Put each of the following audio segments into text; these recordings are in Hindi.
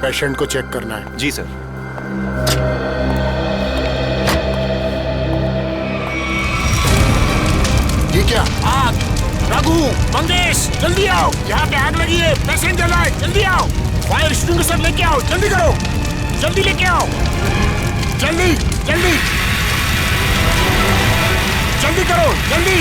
पेशेंट को चेक करना है। जी सर। ये क्या? आग! रघु, मंगेश, जल्दी आओ, यहाँ पे आग लगी है, पेशेंट जला है, जल्दी आओ, फायर एक्सटिंग्विशर लेके आओ, जल्दी करो, जल्दी लेके आओ, जल्दी जल्दी जल्दी करो, जल्दी।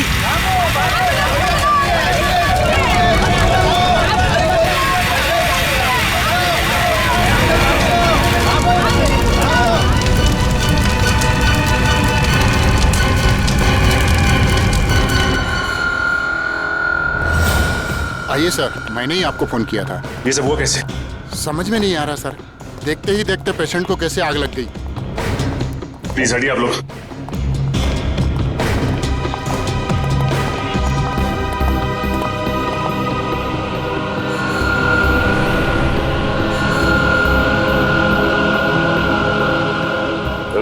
आइए सर, मैंने ही आपको फोन किया था। ये सब हुआ कैसे? समझ में नहीं आ रहा सर, देखते ही देखते पेशेंट को कैसे आग लग गई। प्लीज हटिए आप लोग।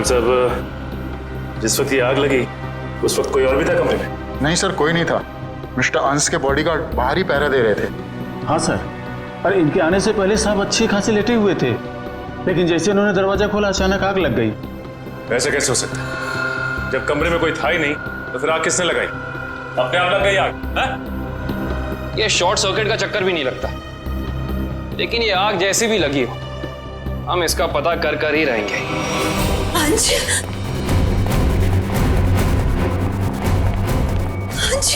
साहब, जिस वक्त ये आग लगी उस वक्त कोई और भी था कमरे में? नहीं सर, कोई नहीं था। मिस्टर अंश के बॉडीगार्ड बाहर ही पहरा दे रहे थे। हाँ सर, अरे इनके आने से पहले साहब अच्छी खासी लेटे हुए थे, लेकिन जैसे उन्होंने दरवाजा खोला अचानक आग लग गई। ऐसा कैसे हो सकता है? जब कमरे में कोई था ही नहीं तो फिर आग किसने लगाई? अपने आप लग गई आग? है? ये शॉर्ट सर्किट का चक्कर भी नहीं लगता, लेकिन ये आग जैसी भी लगी हो, हम इसका पता कर कर ही रहेंगे। अंश, अंश,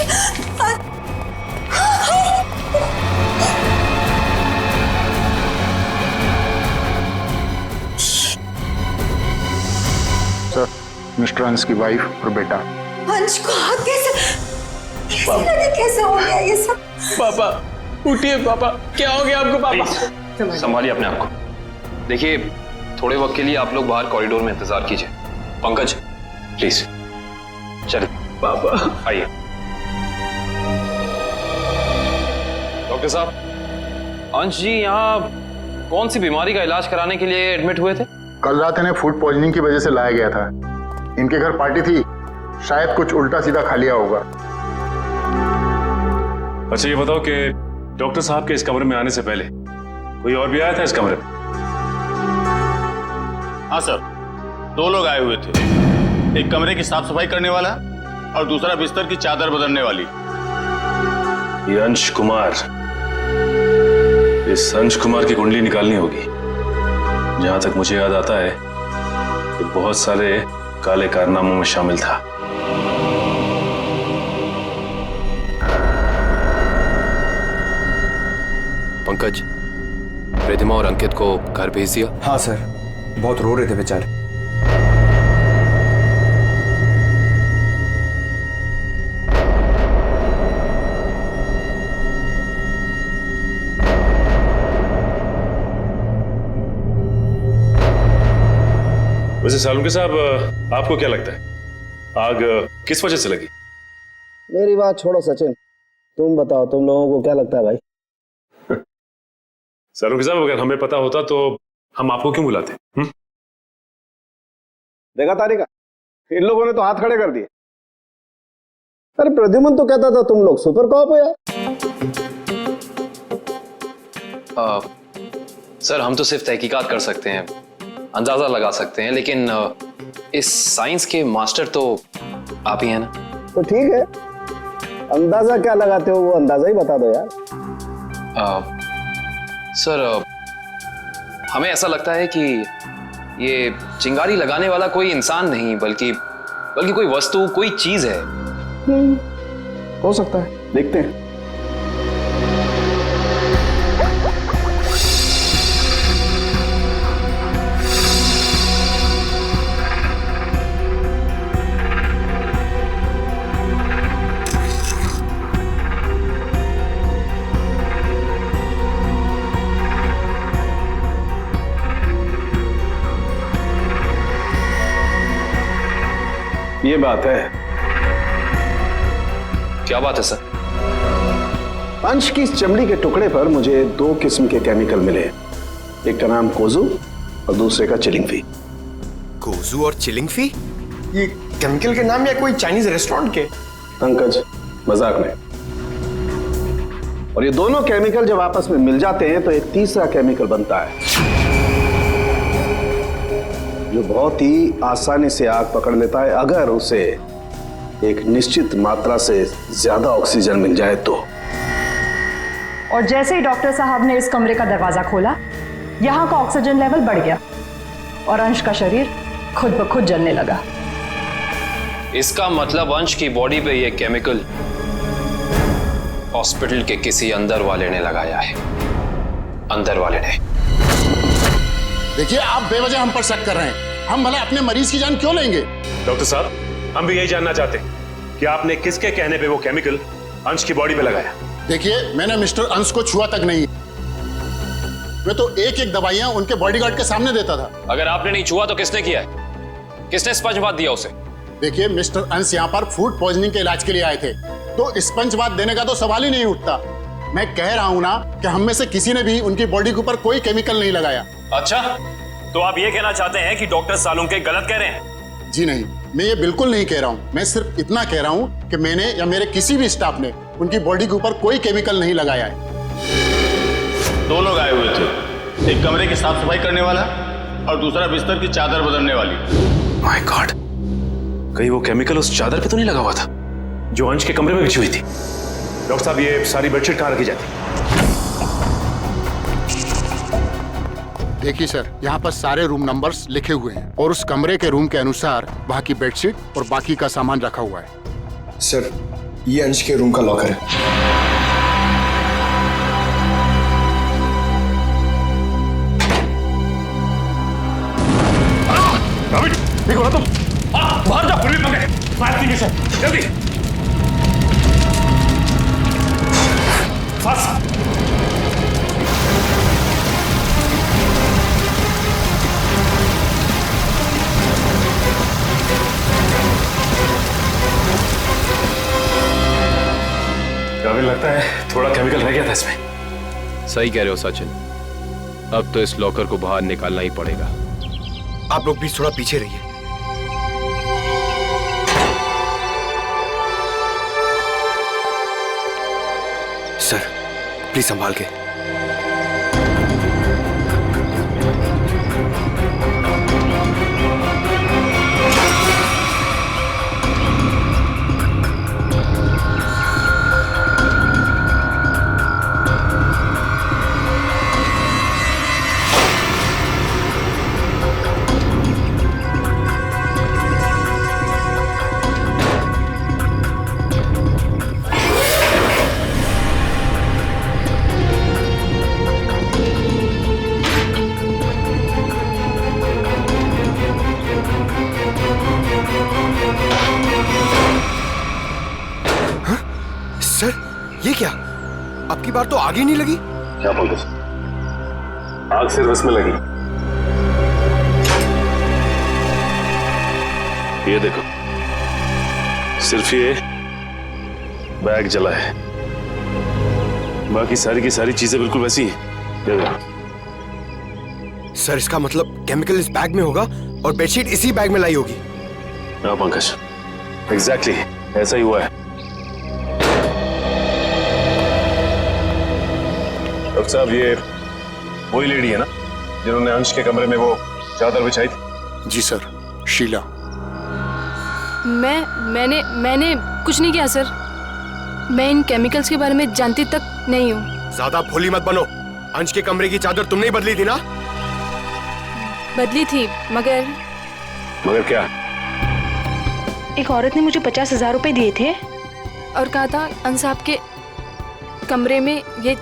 सर, मिस्टर अंश की वाइफ और बेटा। अंश को आग कैसे हो गया ये सब? पापा उठिए, पापा क्या हो गया आपको? पापा संभालिए अपने आप को। देखिए, थोड़े वक्त के लिए आप लोग बाहर कॉरिडोर में इंतजार कीजिए। पंकज प्लीज चलिए। पापा आइए। डॉक्टर साहब, अंश जी यहाँ कौन सी बीमारी का इलाज कराने के लिए एडमिट हुए थे? कल रात इन्हें फूड पॉइजनिंग की वजह से लाया गया था। इनके घर पार्टी थी, शायद कुछ उल्टा सीधा खा लिया होगा। अच्छा ये बताओ कि डॉक्टर साहब के इस कमरे में आने से पहले कोई और भी आया था इस कमरे में? हाँ सर, 2 लोग आए हुए थे। एक कमरे की साफ सफाई करने वाला और दूसरा बिस्तर की चादर बदलने वाली। ये अंश कुमार, इस अंश कुमार की कुंडली निकालनी होगी। जहां तक मुझे याद आता है कि बहुत सारे काले कारनामों में शामिल था। पंकज, रिधिमा और अंकित को घर भेज दिया? हाँ सर, बहुत रो रहे थे बेचारे। वैसे सालुंके साहब, आपको क्या लगता है आग किस वजह से लगी? मेरी बात छोड़ो सचिन, तुम बताओ, तुम लोगों को क्या लगता है भाई? सालुंके साहब, अगर हमें पता होता तो हम आपको क्यों बुलाते? देखा तारिका, इन लोगों ने तो हाथ खड़े कर दिए। अरे प्रद्युमन तो कहता था तुम लोग सुपर कॉप हो यार। सर, हम तो सिर्फ तहकीकात कर सकते हैं, अंदाजा लगा सकते हैं, लेकिन इस साइंस के मास्टर तो आप ही हैं ना। तो ठीक है, अंदाजा क्या लगाते हो वो अंदाजा ही बता दो यार। सर, हमें ऐसा लगता है कि ये चिंगारी लगाने वाला कोई इंसान नहीं, बल्कि कोई वस्तु, कोई चीज है। हो सकता है, देखते हैं। ये बात है। क्या बात है सर? अंश की इस चमड़ी के टुकड़े पर मुझे 2 किस्म के केमिकल मिले। एक का नाम कोजू और दूसरे का चिलिंगफी। कोजू और चिलिंगफी? ये केमिकल के नाम या कोई चाइनीज रेस्टोरेंट के? पंकज, मजाक में। और ये दोनों केमिकल जब आपस में मिल जाते हैं तो एक तीसरा केमिकल बनता है। जो बहुत ही आसानी से आग पकड़ लेता है अगर उसे एक निश्चित मात्रा से ज्यादा ऑक्सीजन मिल जाए तो। और जैसे ही डॉक्टर साहब ने इस कमरे का दरवाजा खोला, यहाँ का ऑक्सीजन लेवल बढ़ गया और अंश का शरीर खुद ब खुद जलने लगा। इसका मतलब अंश की बॉडी पे ये केमिकल हॉस्पिटल के किसी अंदर वाले ने लगाया है। अंदर वाले ने। देखिए, आप बेवजह हम पर शक कर रहे हैं। हम भला अपने मरीज की जान क्यों लेंगे? डॉक्टर साहब, हम भी यही जानना चाहते हैं कि आपने किसके कहने पे वो केमिकल अंश की बॉडी पे लगाया। देखिए, मैंने मिस्टर अंश को छुआ तक नहीं। मैं तो एक एक दवाइयां उनके बॉडीगार्ड के सामने देता था। अगर आपने नहीं छुआ तो किसने किया है? किसने स्पंजबाथ दिया उसे? देखिए, मिस्टर अंश यहाँ पर फूड पॉइजनिंग के इलाज के लिए आए थे, तो स्पंजबाथ देने का तो सवाल ही नहीं उठता। मैं कह रहा हूँ ना कि हम में से किसी ने भी उनकी बॉडी के ऊपर कोई केमिकल नहीं लगाया। अच्छा, तो आप ये कहना चाहते हैं कि डॉक्टर सालुंके गलत कह रहे हैं? जी नहीं, मैं ये बिल्कुल नहीं कह रहा हूँ। मैं सिर्फ इतना कह रहा हूँ कि मैंने या मेरे किसी भी स्टाफ ने उनकी बॉडी के ऊपर कोई केमिकल नहीं लगाया है। 2 लोग आए हुए थे, एक कमरे की साफ सफाई करने वाला और दूसरा बिस्तर की चादर बदलने वाली। माय गॉड, कहीं वो केमिकल उस चादर पे तो नहीं लगा हुआ था जो अंश के कमरे में बिछी हुई थी? डॉक्टर साहब, ये सारी बेडशीट कहाँ रखी जाती? देखिए सर, यहाँ पर सारे रूम नंबर्स लिखे हुए हैं और उस कमरे के रूम के अनुसार वहाँ की बेडशीट और बाकी का सामान रखा हुआ है। सर, ये अंश के रूम का लॉकर है। देखो ना तुम, बाहर जाओ, पुलिस पकड़े, फायर एक्सटिंग्विशर, जल्दी। फास्ट। काबिल लगता है थोड़ा केमिकल रह गया था इसमें। सही कह रहे हो सचिन, अब तो इस लॉकर को बाहर निकालना ही पड़ेगा। आप लोग भी थोड़ा पीछे रहिए। सर, प्लीज संभाल के। सर, ये क्या? आपकी बार तो आग ही नहीं लगी। क्या बोल रहे? आग सिर्फ इसमें लगी। ये देखो, सिर्फ ये बैग जला है, बाकी सारी की सारी चीजें बिल्कुल वैसी हैं। ये देखो। सर, इसका मतलब केमिकल इस बैग में होगा और बेडशीट इसी बैग में लाई होगी। हाँ पंकज, एग्जैक्टली ऐसा ही हुआ है। डॉक्टर साहब, ये वही लेडी है ना जिन्होंने अंश के कमरे में वो चादर बिछाई थी? जी सर, शीला। मैंने कुछ नहीं किया सर। मैं इन केमिकल्स के बारे में जानती तक नहीं हूँ। ज्यादा भोली मत बनो। अंश के कमरे की चादर तुमने ही बदली थी ना? बदली थी, मगर क्या? एक औरत ने मुझे 50,000 रुपए दिए थे और कहा था अंश साहब के कमरे में ये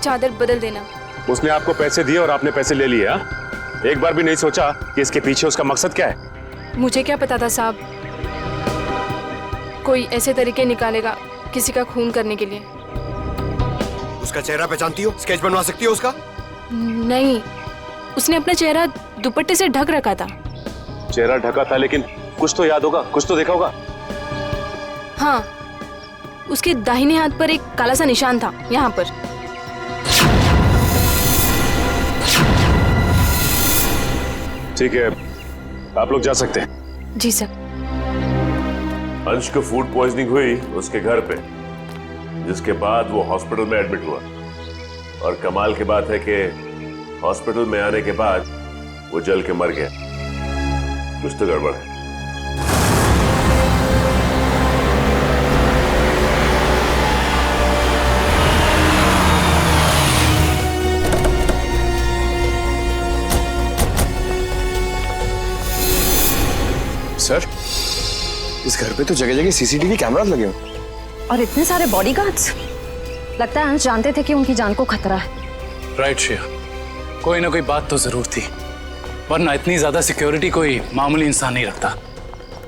चादर बदल देना। उसने आपको पैसे दिए और आपने पैसे ले लिए? एक बार भी नहीं सोचा कि इसके पीछे उसका मकसद क्या है? मुझे क्या पता था साहब, कोई ऐसे तरीके निकालेगा किसी का खून करने के लिए। उसका चेहरा पहचानती हो? स्केच बनवा सकती हो उसका? नहीं, उसने अपना चेहरा दुपट्टे से ढक रखा था। चेहरा ढका था, लेकिन कुछ तो याद होगा, कुछ तो देखा होगा। हाँ, उसके दाहिने हाथ पर एक काला सा निशान था, यहाँ पर। ठीक है, आप लोग जा सकते हैं। जी सर। अंश को फूड पॉइजनिंग हुई उसके घर पे, जिसके बाद वो हॉस्पिटल में एडमिट हुआ। और कमाल की बात है कि हॉस्पिटल में आने के बाद वो जल के मर गया। कुछ तो गड़बड़ है। सर, इस घर पे तो जगह जगह सीसीटीवी कैमरास लगे हैं और इतने सारे बॉडीगार्ड्स। लगता है अंश जानते थे कि उनकी जान को खतरा है। राइट श्रेया, कोई ना कोई बात तो जरूर थी, वरना इतनी ज्यादा सिक्योरिटी कोई मामूली इंसान नहीं रखता।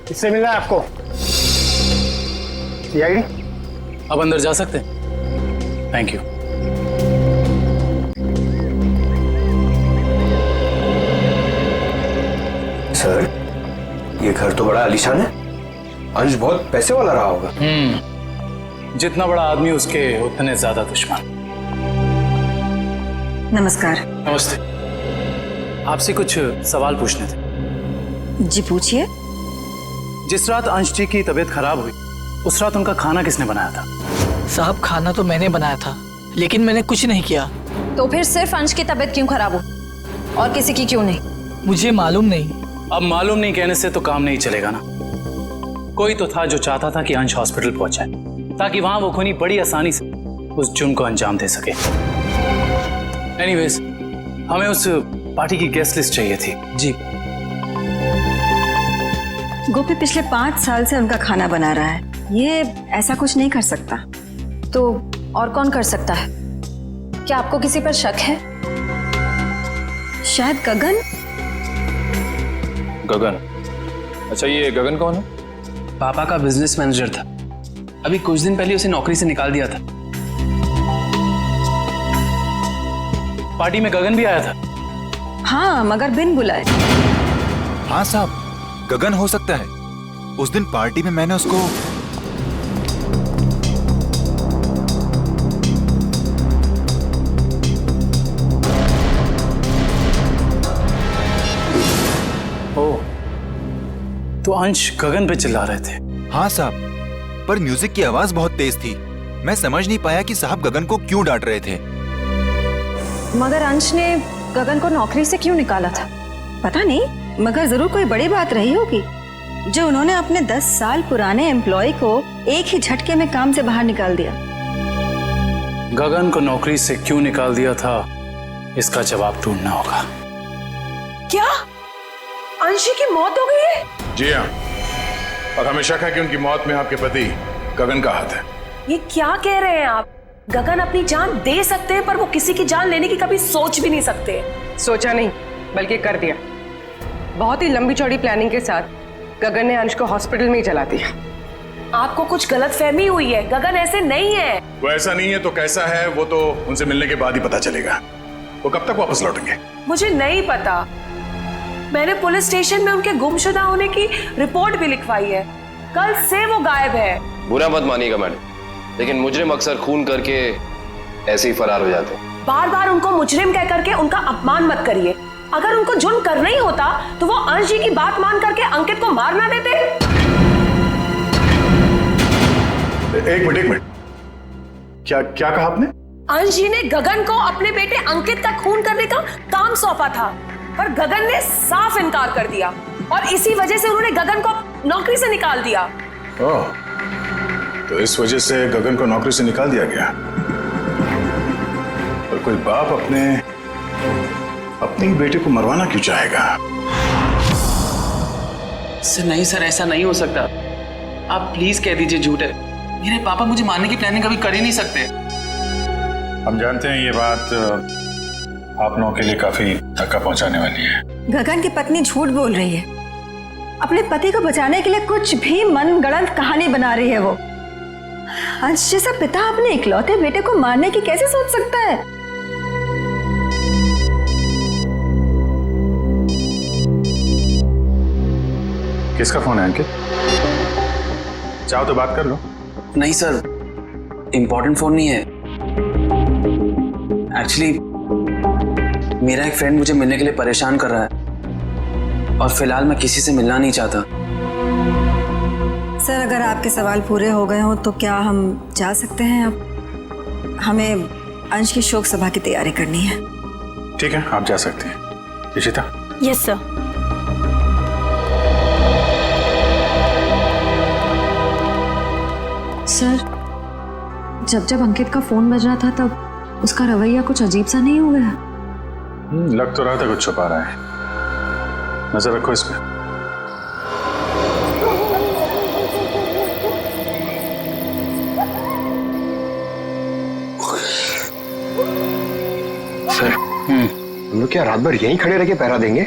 किससे मिला है आपको? सीआईडी? अब अंदर जा सकते हैं? Thank you. सर, ये घर तो बड़ा आलीशान है। अंश बहुत पैसे वाला रहा होगा। जितना बड़ा आदमी उसके उतने ज्यादा दुश्मन। नमस्कार। नमस्ते। आपसे कुछ सवाल पूछने थे। जी पूछिए। जिस रात अंश जी की तबीयत खराब हुई, उस रात उनका खाना किसने बनाया था? साहब, खाना तो मैंने बनाया था, लेकिन मैंने कुछ नहीं किया। तो फिर सिर्फ अंश की तबीयत क्यों खराब हो और किसी की क्यों नहीं? मुझे मालूम नहीं। अब मालूम नहीं कहने से तो काम नहीं चलेगा ना। कोई तो था जो चाहता था कि अंश हॉस्पिटल पहुंचे, ताकि वहां वो खूनी बड़ी आसानी से उस जुर्म को अंजाम दे सके। एनीवेज, हमें उस पार्टी की गेस्ट लिस्ट चाहिए थी। जी। गोपी पिछले 5 साल से उनका खाना बना रहा है, ये ऐसा कुछ नहीं कर सकता। तो और कौन कर सकता है? क्या आपको किसी पर शक है? शायद गगन। गगन? अच्छा, ये गगन कौन है? पापा का बिजनेस मैनेजर था। अभी कुछ दिन पहले उसे नौकरी से निकाल दिया था। पार्टी में गगन भी आया था? हाँ, मगर बिन बुलाए। हाँ साहब, गगन हो सकता है। उस दिन पार्टी में मैंने उसको तो अंश गगन पे चिल्ला रहे थे? हाँ साहब, पर म्यूजिक की आवाज बहुत तेज थी। मैं समझ नहीं पाया कि साहब गगन को क्यों डांट रहे थे। मगर अंश ने गगन को नौकरी से क्यों निकाला था? पता नहीं, मगर जरूर कोई बड़ी बात रही होगी जो उन्होंने अपने 10 साल पुराने एम्प्लॉय को एक ही झटके में काम से बाहर निकाल दिया। गगन को नौकरी से क्यों निकाल दिया था, इसका जवाब ढूंढना होगा। क्या अंशी की मौत हो गई है? जी हाँ, और हमें शक है कि उनकी मौत में आपके पति गगन का हाथ है। ये क्या कह रहे हैं आप? गगन अपनी जान दे सकते हैं, पर वो किसी की जान लेने की कभी सोच भी नहीं सकते। सोचा नहीं, बल्कि कर दिया। बहुत ही लंबी चौड़ी प्लानिंग के साथ गगन ने अंश को हॉस्पिटल में ही जला दिया। आपको कुछ गलतफहमी हुई है, गगन ऐसे नहीं है। वो ऐसा नहीं है तो कैसा है, वो तो उनसे मिलने के बाद ही पता चलेगा। वो कब तक वापस लौटेंगे? मुझे नहीं पता। मैंने पुलिस स्टेशन में उनके गुमशुदा होने की रिपोर्ट भी लिखवाई है। कल से वो गायब है। बुरा मत मानिएगा मैडम, लेकिन मुजरिम अक्सर खून करके ऐसे ही फरार हो जाते हैं। बार बार उनको मुजरिम कह करके उनका अपमान मत करिए। अगर उनको जुर्म करना ही होता तो वो अंश जी की बात मान करके अंकित को मार ना देते। एक मिनट, क्या कहा आपने? अंश जी ने गगन को अपने बेटे अंकित का खून करने का काम सौंपा था, पर गगन ने साफ इनकार कर दिया और इसी वजह से उन्होंने गगन को नौकरी से निकाल दिया। ओह, तो इस वजह से गगन को नौकरी से निकाल दिया गया। और कोई बाप अपने ही बेटे को मरवाना क्यों चाहेगा? सर नहीं सर, ऐसा नहीं हो सकता। आप प्लीज कह दीजिए झूठ है। मेरे पापा मुझे मारने की प्लानिंग कभी कर ही नहीं सकते। हम जानते हैं ये बात आप लोगों के लिए काफी धक्का पहुंचाने वाली है। गगन की पत्नी झूठ बोल रही है। अपने पति को बचाने के लिए कुछ भी मनगढ़ंत कहानी बना रही है वो। अंश जैसा पिता अपने इकलौते बेटे को मारने की कैसे सोच सकता है? किसका फोन है अंकित? चाहो तो बात कर लो। नहीं सर, इंपॉर्टेंट फोन नहीं है। एक्चुअली मेरा एक फ्रेंड मुझे मिलने के लिए परेशान कर रहा है और फिलहाल मैं किसी से मिलना नहीं चाहता। सर, अगर आपके सवाल पूरे हो गए हो तो क्या हम जा सकते हैं? अब हमें अंश की शोक सभा की तैयारी करनी है। ठीक है, आप जा सकते हैं। इशिता? Yes sir. सर, जब जब अंकित का फोन बज रहा था तब उसका रवैया कुछ अजीब सा नहीं हो गया? लग तो रहा था कुछ छुपा रहा है। नजर रखो इस पे। सर, हम लोग क्या रात भर यहीं खड़े रह के पहरा देंगे?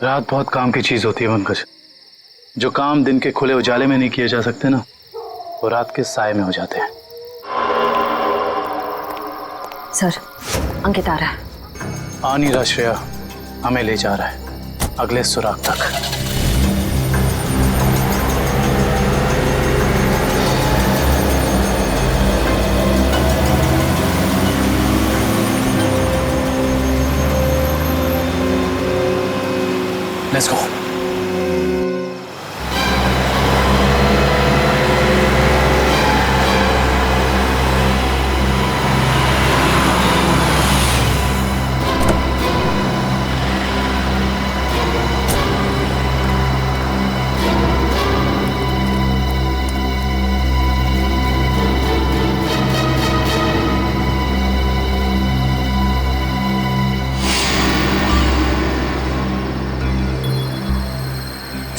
रात बहुत काम की चीज होती है पंकज। जो काम दिन के खुले उजाले में नहीं किए जा सकते ना, वो रात के साए में हो जाते हैं। सर, अंकित आ रहा है। आ नहीं रहा श्रेया, हमें ले जा रहा है अगले सुराग तक। Let's go.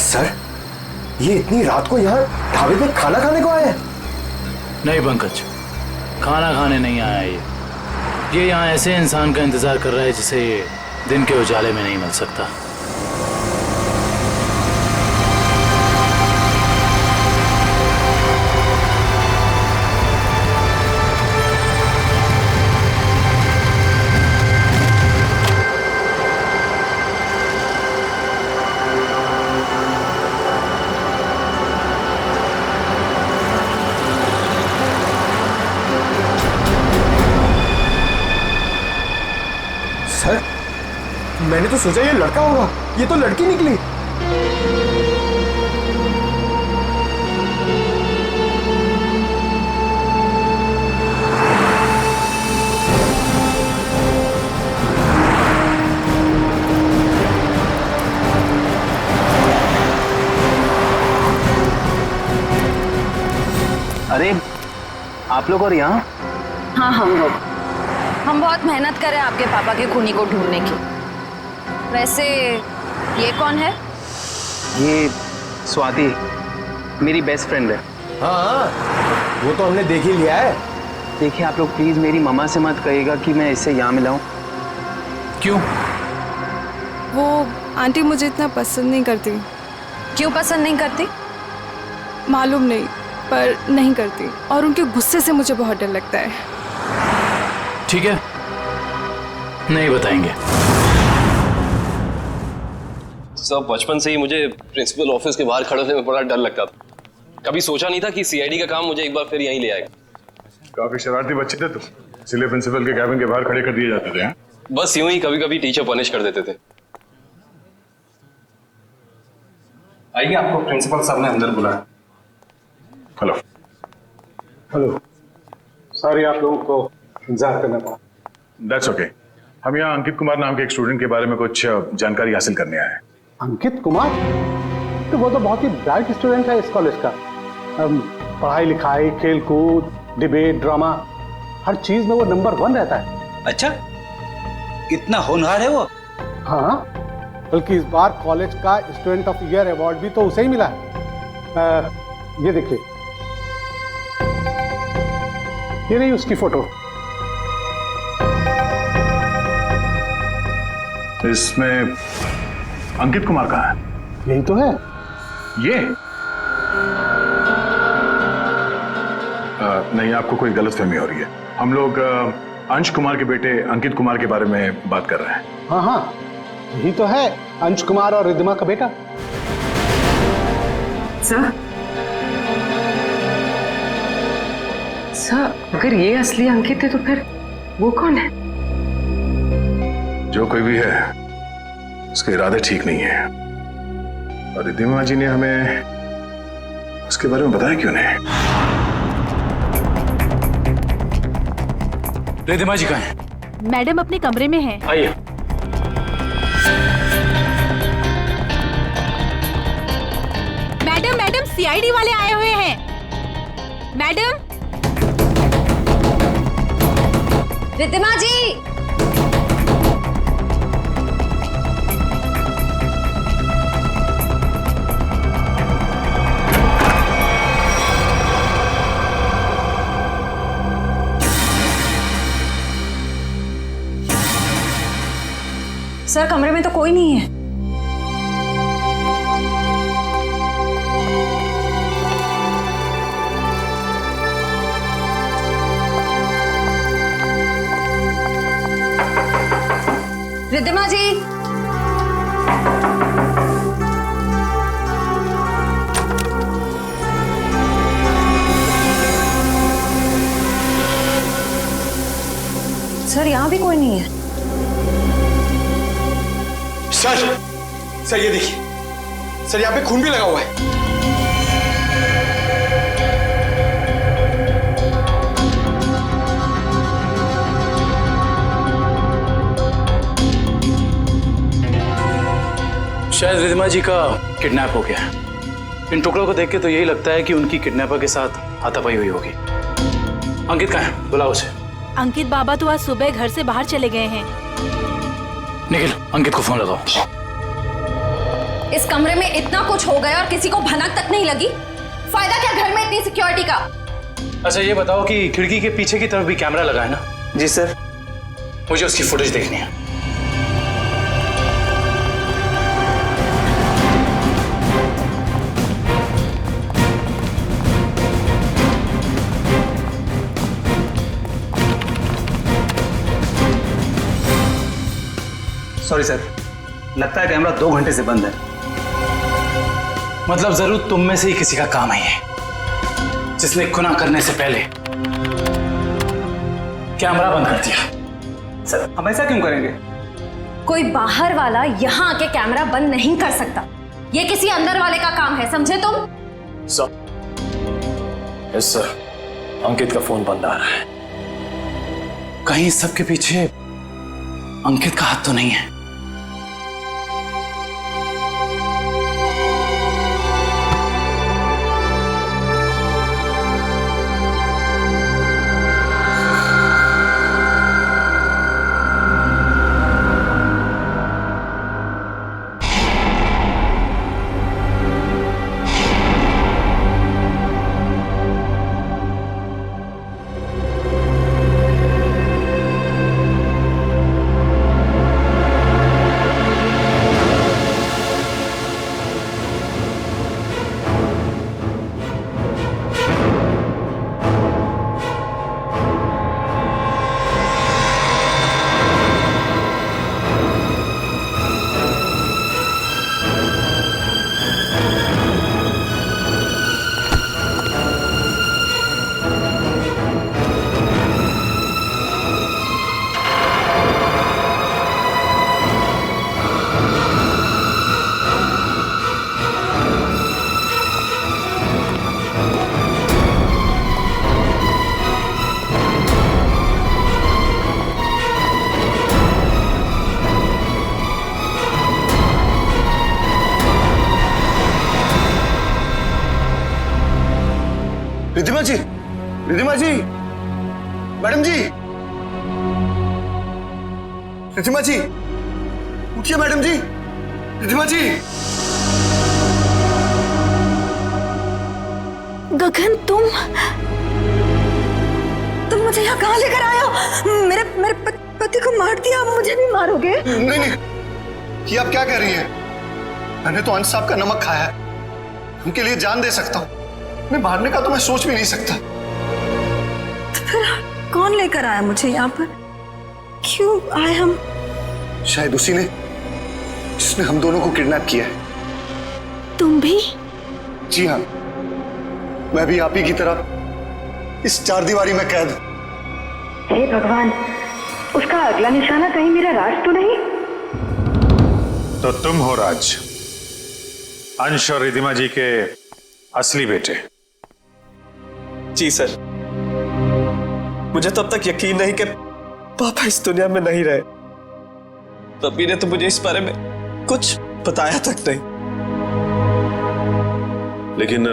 सर, ये इतनी रात को यहाँ ढाबे पे खाना खाने को आया है? नहीं पंकज, खाना खाने नहीं आया ये यहाँ ऐसे इंसान का इंतजार कर रहा है जिसे ये दिन के उजाले में नहीं मिल सकता। सर, मैंने तो सोचा ये लड़का होगा, ये तो लड़की निकली। अरे आप लोग और यहाँ? हाँ, हम बहुत मेहनत कर रहे हैं आपके पापा के खूनी को ढूंढने की। वैसे ये कौन है? ये स्वाति, मेरी बेस्ट फ्रेंड है। हाँ, वो तो हमने देख ही लिया है। देखिए आप लोग प्लीज मेरी मम्मा से मत कहिएगा कि मैं इससे यहाँ मिला हूँ। क्यों? वो आंटी मुझे इतना पसंद नहीं करती। क्यों पसंद नहीं करती? मालूम नहीं, पर नहीं करती, और उनके गुस्से से मुझे बहुत डर लगता है। ठीक है, नहीं बताएंगे। सब बचपन से ही मुझे प्रिंसिपल ऑफिस के बाहर खड़े होने में बड़ा डर लगता था। कभी सोचा नहीं था कि सीआईडी का काम मुझे एक बार फिर यहीं ले आएगा। काफी शरारती बच्चे थे तुम, इसलिए प्रिंसिपल के कैबिन के बाहर खड़े कर दिए जाते थे। बस यूं ही कभी कभी टीचर पनिश कर देते थे। आइए, आपको प्रिंसिपल साहब ने अंदर बुलाया। हेलो। हेलो। सॉरी आप लोगों को इंतजार करना पड़ा। That's okay. हम यहाँ अंकित कुमार नाम के एक स्टूडेंट के बारे में कुछ जानकारी हासिल करने आए हैं। अंकित कुमार? तो वो तो बहुत ही ब्राइट स्टूडेंट है इस कॉलेज का। पढ़ाई लिखाई, खेल कूद, डिबेट, ड्रामा, हर चीज में वो नंबर 1 रहता है। अच्छा, कितना होनहार है वो। हाँ, बल्कि इस बार कॉलेज का स्टूडेंट ऑफ ईयर अवार्ड भी तो उसे ही मिला है। ये देखिए, ये रही उसकी फोटो। इसमें अंकित कुमार कहाँ है? यही तो है। ये नहीं, आपको कोई गलतफहमी हो रही है। हम लोग अंश कुमार के बेटे अंकित कुमार के बारे में बात कर रहे हैं। हाँ हाँ, यही तो है, अंश कुमार और रिद्धिमा का बेटा। सर, अगर ये असली अंकित है तो फिर वो कौन है? जो कोई भी है, उसके इरादे ठीक नहीं है, और रिद्धिमा जी ने हमें उसके बारे में बताया क्यों नहीं? रिद्धिमा जी कहाँ हैं? मैडम अपने कमरे में हैं। आइए। मैडम सीआईडी वाले आए हुए हैं। मैडम। रिद्धिमा जी। सर कमरे में तो कोई नहीं है। रिद्धिमा जी। सर यहाँ भी कोई नहीं है। सर ये देखिए सर, यहाँ पे खून भी लगा हुआ है। शायद रिद्धिमा जी का किडनैप हो गया है। इन टुकड़ों को देख के तो यही लगता है कि उनकी किडनैपर के साथ हाथापाई हुई होगी। अंकित कहाँ है? बुलाओ उसे। अंकित बाबा तो आज सुबह घर से बाहर चले गए हैं। निखिल, अंकित को फोन लगाओ। इस कमरे में इतना कुछ हो गया और किसी को भनक तक नहीं लगी। फायदा क्या घर में इतनी सिक्योरिटी का? अच्छा ये बताओ कि खिड़की के पीछे की तरफ भी कैमरा लगा है ना? जी सर। मुझे उसकी फुटेज देखनी है। सॉरी सर, लगता है कैमरा 2 घंटे से बंद है। मतलब जरूर तुम में से ही किसी का काम है ये, जिसने गुनाह करने से पहले कैमरा बंद कर दिया। सर हम ऐसा क्यों करेंगे? कोई बाहर वाला यहाँ आके कैमरा बंद नहीं कर सकता। ये किसी अंदर वाले का काम है, समझे तुम? Yes sir. अंकित का फोन बंद आ रहा है। कहीं इस सब के पीछे अंकित का हाथ तो नहीं है? रिद्धिमा जी, रिद्धिमा जी, मैडम जी, रिद्धिमा जी, उठिए मैडम जी, रिद्धिमा जी। गगन तुम मुझे यहाँ कहाँ लेकर आए हो? मेरे पति को मार दिया, आप मुझे भी मारोगे? नहीं, ये आप क्या कह रही हैं? मैंने तो अंश साहब का नमक खाया है, उनके लिए जान दे सकता हूँ। मैं मारने का तो मैं सोच भी नहीं सकता। तो फिर कौन लेकर आया मुझे यहाँ पर? क्यों आए हम? शायद उसी ने जिसने हम दोनों को किडनैप किया है। तुम भी? जी हाँ, मैं भी आप ही की तरह इस चारदीवारी में कैद हूं। हे भगवान, उसका अगला निशाना कहीं मेरा राज तो नहीं? तो तुम हो राज, अंश और रिद्धिमा जी के असली बेटे। जी सर, मुझे तो अब तक यकीन नहीं कि पापा इस दुनिया में नहीं रहे। पप्पी ने तो मुझे इस बारे में कुछ बताया तक नहीं। लेकिन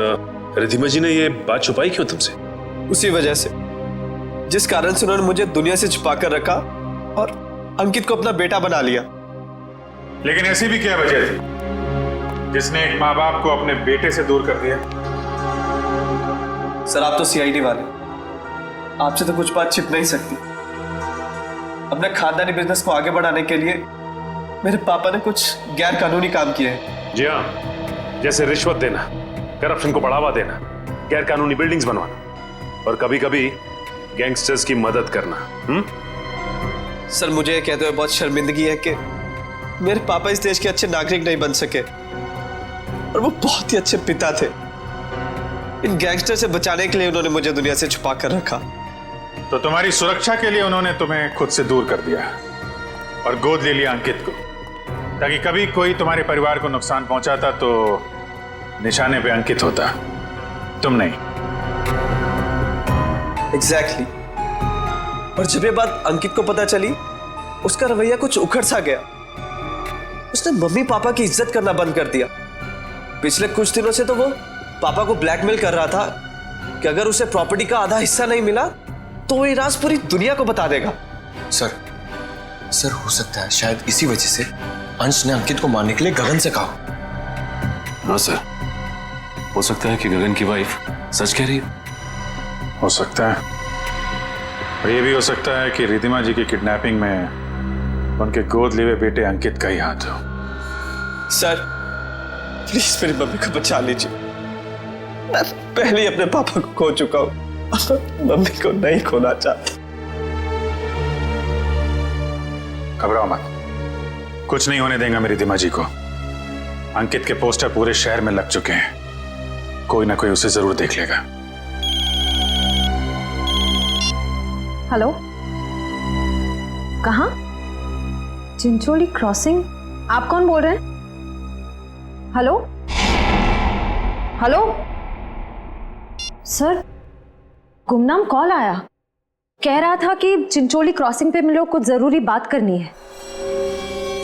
रिधिमा जी ने ये बात छुपाई क्यों तुमसे? उसी वजह से जिस कारण से उन्होंने मुझे दुनिया से छुपा कर रखा और अंकित को अपना बेटा बना लिया। लेकिन ऐसी भी क्या वजह थी जिसने एक माँ बाप को अपने बेटे से दूर कर दिया? सर आप तो सीआईडी वाले, आपसे तो कुछ बात छिप नहीं सकती। अपने खानदानी बिजनेस को आगे बढ़ाने के लिए मेरे पापा ने कुछ गैर कानूनी काम किए हैं। जी हाँ, जैसे रिश्वत देना, करप्शन को बढ़ावा देना, गैर कानूनी बिल्डिंग्स बनवाना और कभी कभी गैंगस्टर्स की मदद करना। सर मुझे ये कहते हुए बहुत शर्मिंदगी है कि मेरे पापा इस देश के अच्छे नागरिक नहीं बन सके और वो बहुत ही अच्छे पिता थे। इन गैंगस्टर से बचाने के लिए उन्होंने मुझे दुनिया से छुपा कर रखा। तो तुम्हारी सुरक्षा के लिए उन्होंने तुम्हें खुद से दूर कर दिया और गोद ले लिया अंकित को, ताकि कभी कोई तुम्हारे परिवार को नुकसान पहुंचाता तो निशाने पे अंकित होता, तुम नहीं। एग्जैक्टली। और जब ये बात अंकित को पता चली, उसका रवैया कुछ उखड़ सा गया। उसने मम्मी पापा की इज्जत करना बंद कर दिया। पिछले कुछ दिनों से तो वो पापा को ब्लैकमेल कर रहा था कि अगर उसे प्रॉपर्टी का आधा हिस्सा नहीं मिला तो वो ये राज पूरी दुनिया को बता देगा। सर हो सकता है शायद इसी वजह से अंश ने अंकित को मारने के लिए गगन से कहा। हाँ सर, हो सकता है कि गगन की वाइफ सच कह रही हो सकता है। और ये भी हो सकता है कि रिधिमा जी की किडनैपिंग में उनके गोद लिए हुए बेटे अंकित का ही हाथ हो। सर प्लीज मेरी मम्मी को बचा लीजिए। मैं पहले ही अपने पापा को खो चुका हूं, मम्मी को नहीं खोना चाहता। घबराओ मत, कुछ नहीं होने देंगे मेरी रिधिमा जी को। अंकित के पोस्टर पूरे शहर में लग चुके हैं, कोई ना कोई उसे जरूर देख लेगा। हेलो, कहाँ? चिंचोली क्रॉसिंग? आप कौन बोल रहे हैं? हेलो हेलो सर, गुमनाम कॉल आया, कह रहा था कि चिंचोली क्रॉसिंग पे मिलो, कुछ जरूरी बात करनी है।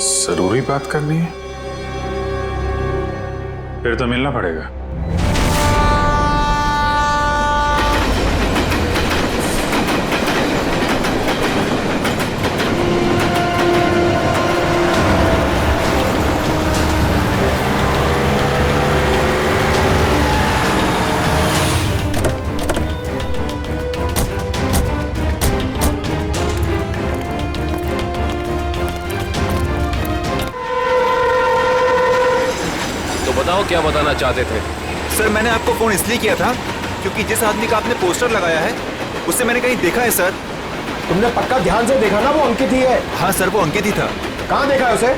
जरूरी बात करनी है? फिर तो मिलना पड़ेगा। बताओ क्या बताना चाहते थे? सर मैंने आपको फोन इसलिए किया था क्योंकि जिस आदमी का आपने पोस्टर लगाया है उसे मैंने कहीं देखा है सर। तुमने पक्का ध्यान से देखा ना? वो अंकित ही है। हाँ सर, वो अंकित ही था। कहाँ देखा है उसे?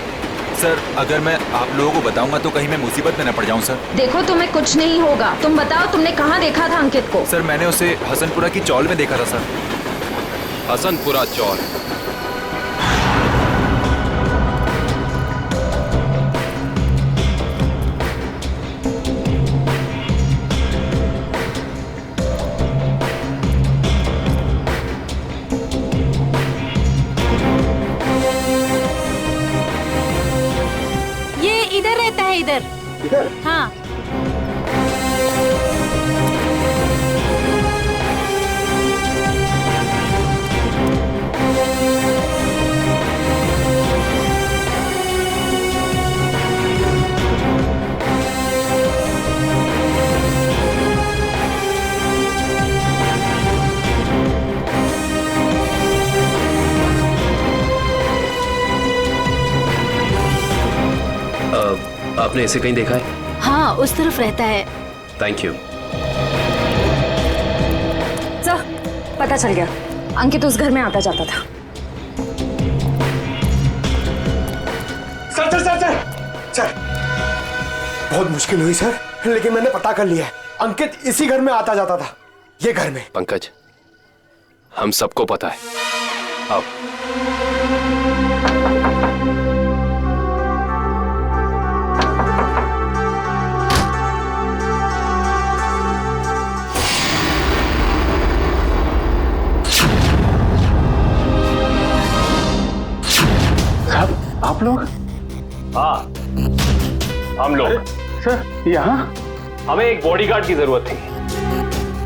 सर अगर मैं आप लोगों को बताऊंगा तो कहीं मैं मुसीबत में न पड़ जाऊं सर। देखो तुम्हें कुछ नहीं होगा, तुम बताओ तुमने कहाँ देखा था अंकित को? सर मैंने उसे हसनपुरा की चौल में देखा था सर। हसनपुरा चौल? इधर? हाँ। आपने इसे कहीं देखा है? हाँ, उस तरफ रहता है। Thank you. सर, पता चल गया, अंकित उस घर में आता जाता था। Sir sir sir sir sir, बहुत मुश्किल हुई सर, लेकिन मैंने पता कर लिया है, अंकित इसी घर में आता जाता था, ये घर में। पंकज, हम सबको पता है। अब आप लोग? हाँ हम लोग। सर यहाँ हमें एक बॉडीगार्ड की जरूरत थी,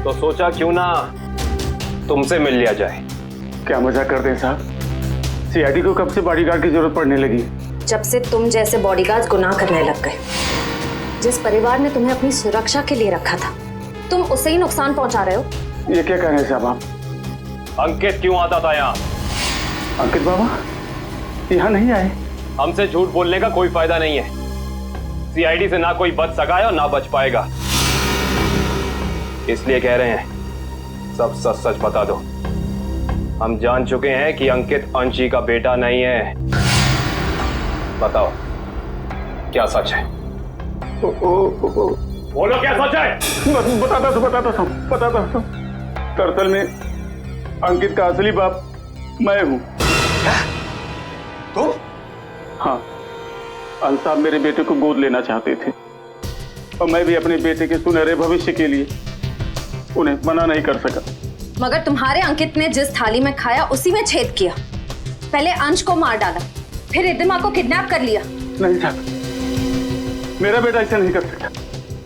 तो सोचा क्यों ना तुमसे मिल लिया जाए। क्या मजाक करते हैं साहब? सीआईडी को कब से बॉडीगार्ड की जरूरत पड़ने लगी? जब से तुम जैसे बॉडीगार्ड गुनाह करने लग गए। जिस परिवार ने तुम्हें अपनी सुरक्षा के लिए रखा था, तुम उसे ही नुकसान पहुंचा रहे हो। ये क्या कह रहे हैं साहब आप? अंकित क्यों आता था यहाँ? अंकित बाबा यहाँ नहीं आए। हमसे झूठ बोलने का कोई फायदा नहीं है। सीआईडी से ना कोई बच सका है और ना बच पाएगा, इसलिए कह रहे हैं सब सच सच बता दो। हम जान चुके हैं कि अंकित अंशी का बेटा नहीं है। बताओ क्या सच है? बोलो क्या सच है? बताता हूँ। दरअसल में अंकित का असली बाप मैं हूँ। तुम? हाँ, अंश साहब मेरे बेटे को गोद लेना चाहते थे और मैं भी अपने बेटे के सुनहरे भविष्य के लिए उन्हें मना नहीं कर सका। मगर तुम्हारे अंकित ने जिस थाली में खाया उसी में छेद किया। पहले अंश को मार डाला, फिर रिद्धिमा को किडनैप कर लिया। नहीं साहब, मेरा बेटा ऐसा नहीं कर सकता।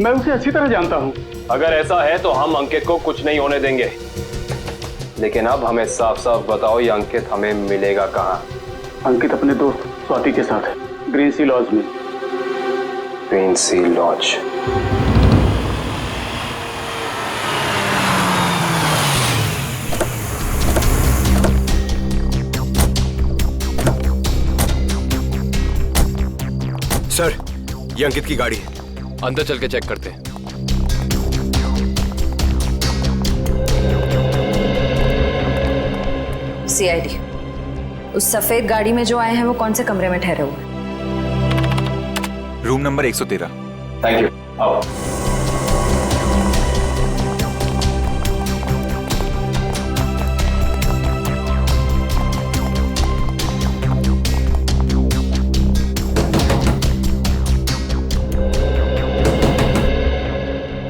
मैं उसे अच्छी तरह जानता हूँ। अगर ऐसा है तो हम अंकित को कुछ नहीं होने देंगे, लेकिन अब हमें साफ साफ बताओ ये अंकित हमें मिलेगा कहाँ? अंकित अपने दोस्त स्वाति के साथ है, ग्रीन सी लॉज में। ग्रीन सी लॉज? सर, ये अंकित की गाड़ी है। अंदर चल के चेक करते हैं। सीआईडी, उस सफेद गाड़ी में जो आए हैं वो कौन से कमरे में ठहरे हुए? Room number 113। Thank you. आओ।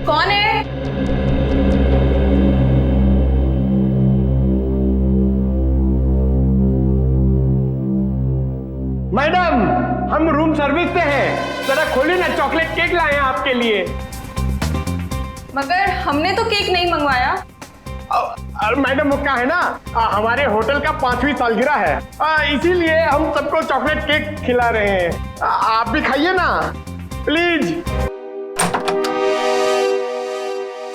कौन है? मैडम, हम रूम सर्विस से हैं। जरा खोलिए ना, चॉकलेट केक लाए हैं आपके लिए। मगर हमने तो केक नहीं मंगवाया। मैडम वो क्या है ना, हमारे होटल का 5वीं सालगिरह है, इसीलिए हम सबको चॉकलेट केक खिला रहे हैं। आप भी खाइए ना प्लीज।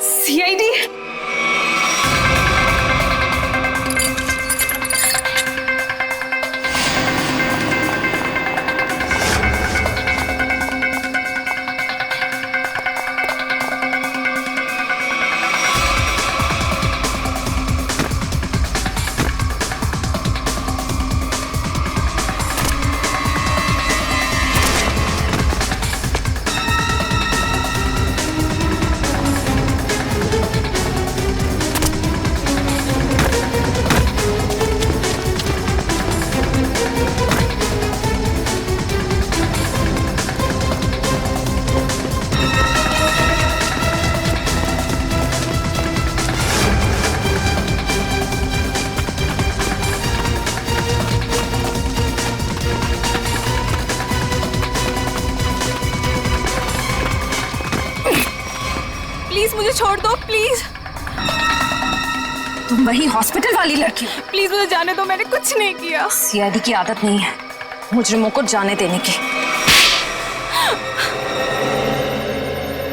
सीआईडी, प्लीज मुझे छोड़ दो, प्लीज। तुम वही हॉस्पिटल वाली लड़की हो? प्लीज मुझे जाने दो, मैंने कुछ नहीं किया। सीआईडी की आदत नहीं है मुजरिमों को जाने देने की।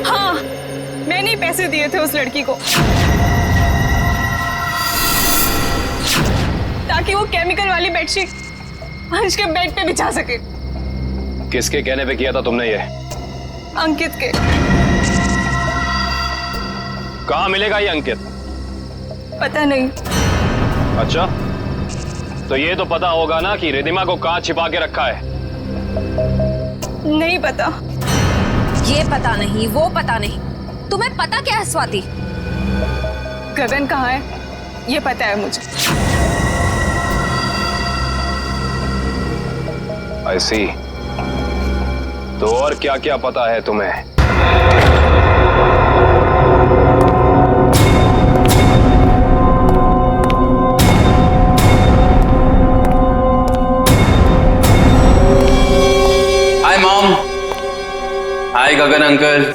हाँ, मैंने ही पैसे दिए थे उस लड़की को ताकि वो केमिकल वाली बेडशीट अंश के बेड पे बिछा सके। किसके कहने पे किया था तुमने ये? अंकित के। कहाँ मिलेगा ये अंकित? पता नहीं। अच्छा, तो ये तो पता होगा ना कि रिद्धिमा को कहाँ छिपा के रखा है? नहीं पता। ये पता नहीं, वो पता नहीं, तुम्हें पता क्या है स्वाति? गगन कहाँ है ये पता है मुझे। I see। तो और क्या क्या पता है तुम्हें? Hi mom. Hi Gagan uncle.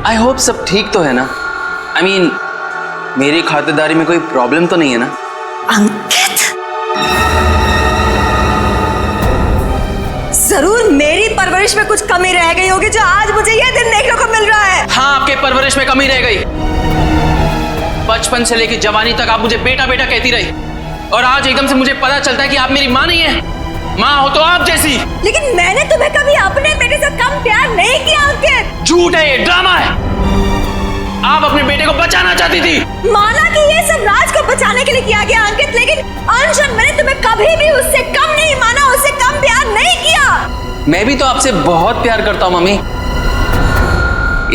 I hope सब ठीक तो है ना? आई मीन मेरी खातिरदारी में कोई प्रॉब्लम तो नहीं है ना? अंकित, जरूर मेरी परवरिश में कुछ कमी रह गई होगी जो आज मुझे यह दिन देखने को मिल रहा है। हाँ, आपके परवरिश में कमी रह गई। बचपन से लेकर जवानी तक आप मुझे बेटा बेटा कहती रही, और आज एकदम से मुझे पता चलता है कि आप मेरी माँ नहीं है। माँ हो तो आप जैसी। लेकिन मैंने तुम्हें कभी अपने बेटे से कम प्यार नहीं किया अंकित। झूठ है, ये ड्रामा है। आप अपने बेटे को बचाना चाहती थी। माना कि ये सब राज को बचाने के लिए किया गया अंकित, लेकिन अंश और मैंने तुम्हें कभी भी उससे कम नहीं माना, उससे कम प्यार नहीं किया। मैं भी तो आपसे बहुत प्यार करता हूँ मम्मी,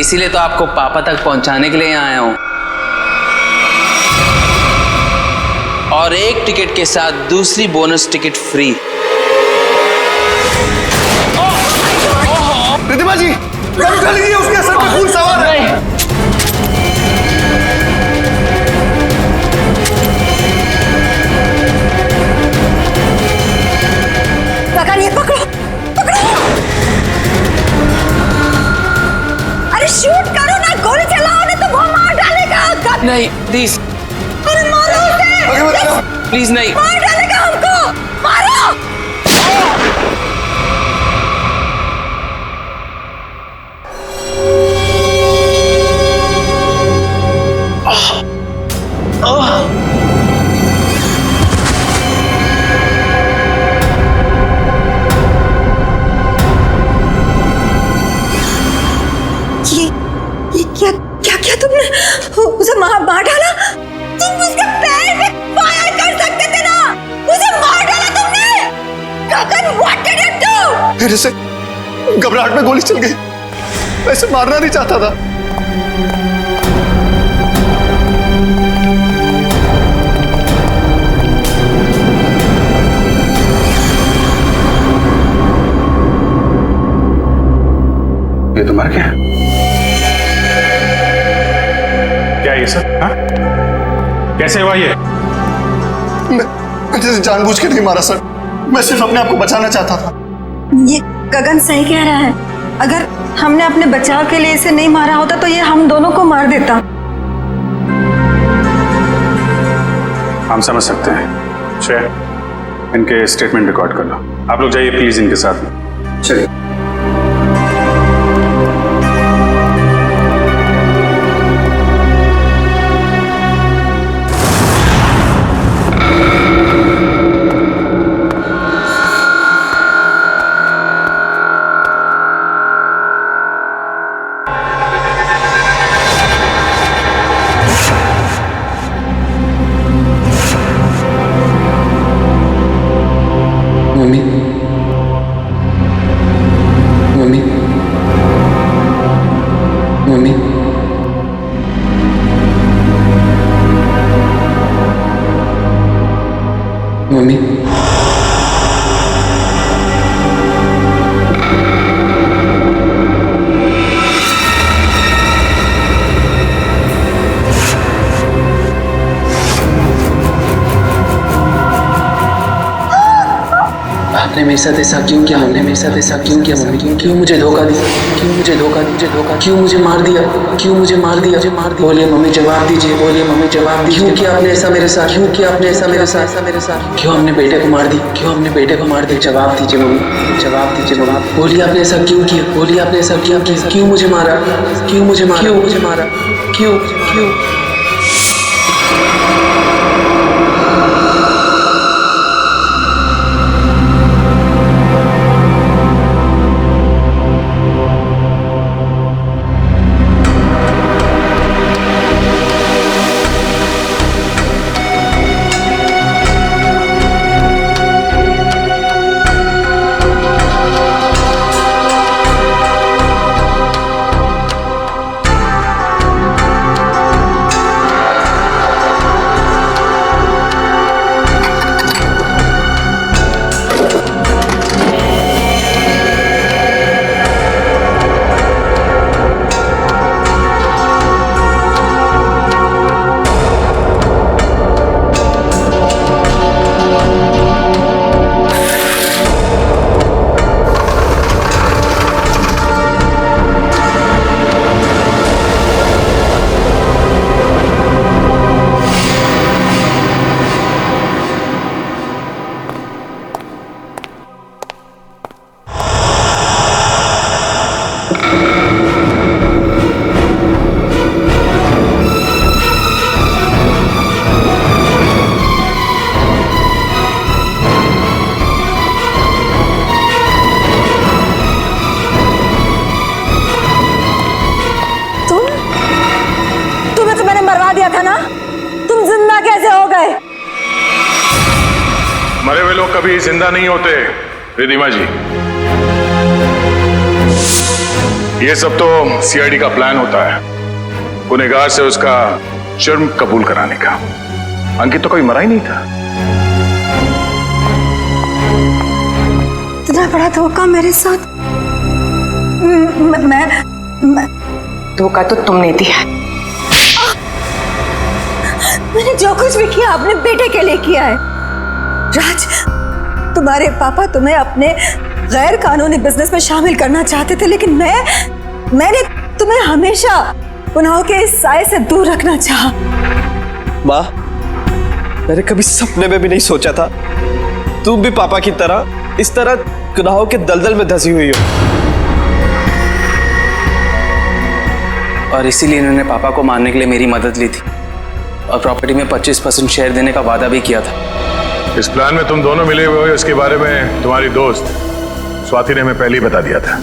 इसीलिए तो आपको पापा तक पहुंचाने के लिए यहाँ आया हूँ। और एक टिकट के साथ दूसरी बोनस टिकट फ्री। रिद्धिमा जी, उठा लीजिए, उसके सर पे खून सवार है। गगन, ये पकड़ो, पकड़ो। अरे शूट करो ना, गोली चलाओ ना, तो वो मार डालेगा। नहीं प्लीज, अरे मारो उसे। प्लीज नहीं, मार डालेगा हमको, मारो। ये क्या क्या क्या तुमने उसे मार डाला? तुम उसके पैर पे फायर कर सकते थे ना, उसे मार डाला तुमने। गगन, व्हाट डिड यू डू? मेरे से घबराहट में गोली चल गई, वैसे मारना नहीं चाहता था। ये तो मर गया। क्या ये सब? हाँ? कैसे हुआ ये? मैंने जानबूझ के नहीं मारा सर, मैं सिर्फ अपने आप को बचाना चाहता था। ये गगन सही कह रहा है, अगर हमने अपने बचाव के लिए इसे नहीं मारा होता तो ये हम दोनों को मार देता। हम समझ सकते हैं। श्रेया, इनके स्टेटमेंट रिकॉर्ड कर लो। आप लोग जाइए प्लीज इनके साथ में। चलिए। मम्मी, मम्मी, मम्मी, मम्मी, आपने मेरे साथ ऐसा क्यों किया? हमने मेरे साथ ऐसा क्यों किया मम्मी? क्यों मुझे धोखा दिया? क्यों मुझे धोखा क्यों मुझे मार दिया? क्यों मुझे मार दिया? बोलिए मम्मी, जवाब दीजिए। बोलिए मम्मी, जवाब दीजिए। क्यों किया आपने ऐसा मेरे साथ? क्यों किया आपने ऐसा मेरे साथ? क्यों हमने बेटे को मार दी? क्यों हमने बेटे को मार दिया? जवाब दीजिए मम्मी, जवाब दीजिए मम्मी। बोलिए आपने ऐसा क्यों किया? बोलिए आपने ऐसा क्यों किया? क्यों मुझे मारा? क्यों मुझे मारा? क्यों मुझे मारा? क्यों क्यों? कभी जिंदा नहीं होते रिधिमा जी। ये सब तो सीआईडी का प्लान होता है, गुनहगार से उसका जुर्म कबूल कराने का। अंकित तो कभी मरा ही नहीं था। इतना बड़ा धोखा मेरे साथ। मैं धोखा तो तुमने दिया। मैंने जो कुछ भी किया अपने बेटे के लिए किया है। राज, तुम्हारे पापा तुम्हें अपने गैर कानूनी बिजनेस में शामिल करना चाहते थे, लेकिन मैंने तुम्हें हमेशा गुनाहों के इस साए से दूर रखना चाहा। माँ, मैंने कभी सपने में भी नहीं सोचा था तुम भी पापा की तरह इस तरह गुनाहों के दलदल में धंसी हुई हो। और इसीलिए इन्होंने पापा को मारने के लिए मेरी मदद ली थी और प्रॉपर्टी में 25% शेयर देने का वादा भी किया था। इस प्लान में तुम दोनों मिले हुए हो, इसके बारे में तुम्हारी दोस्त स्वाति ने हमें पहले ही बता दिया था।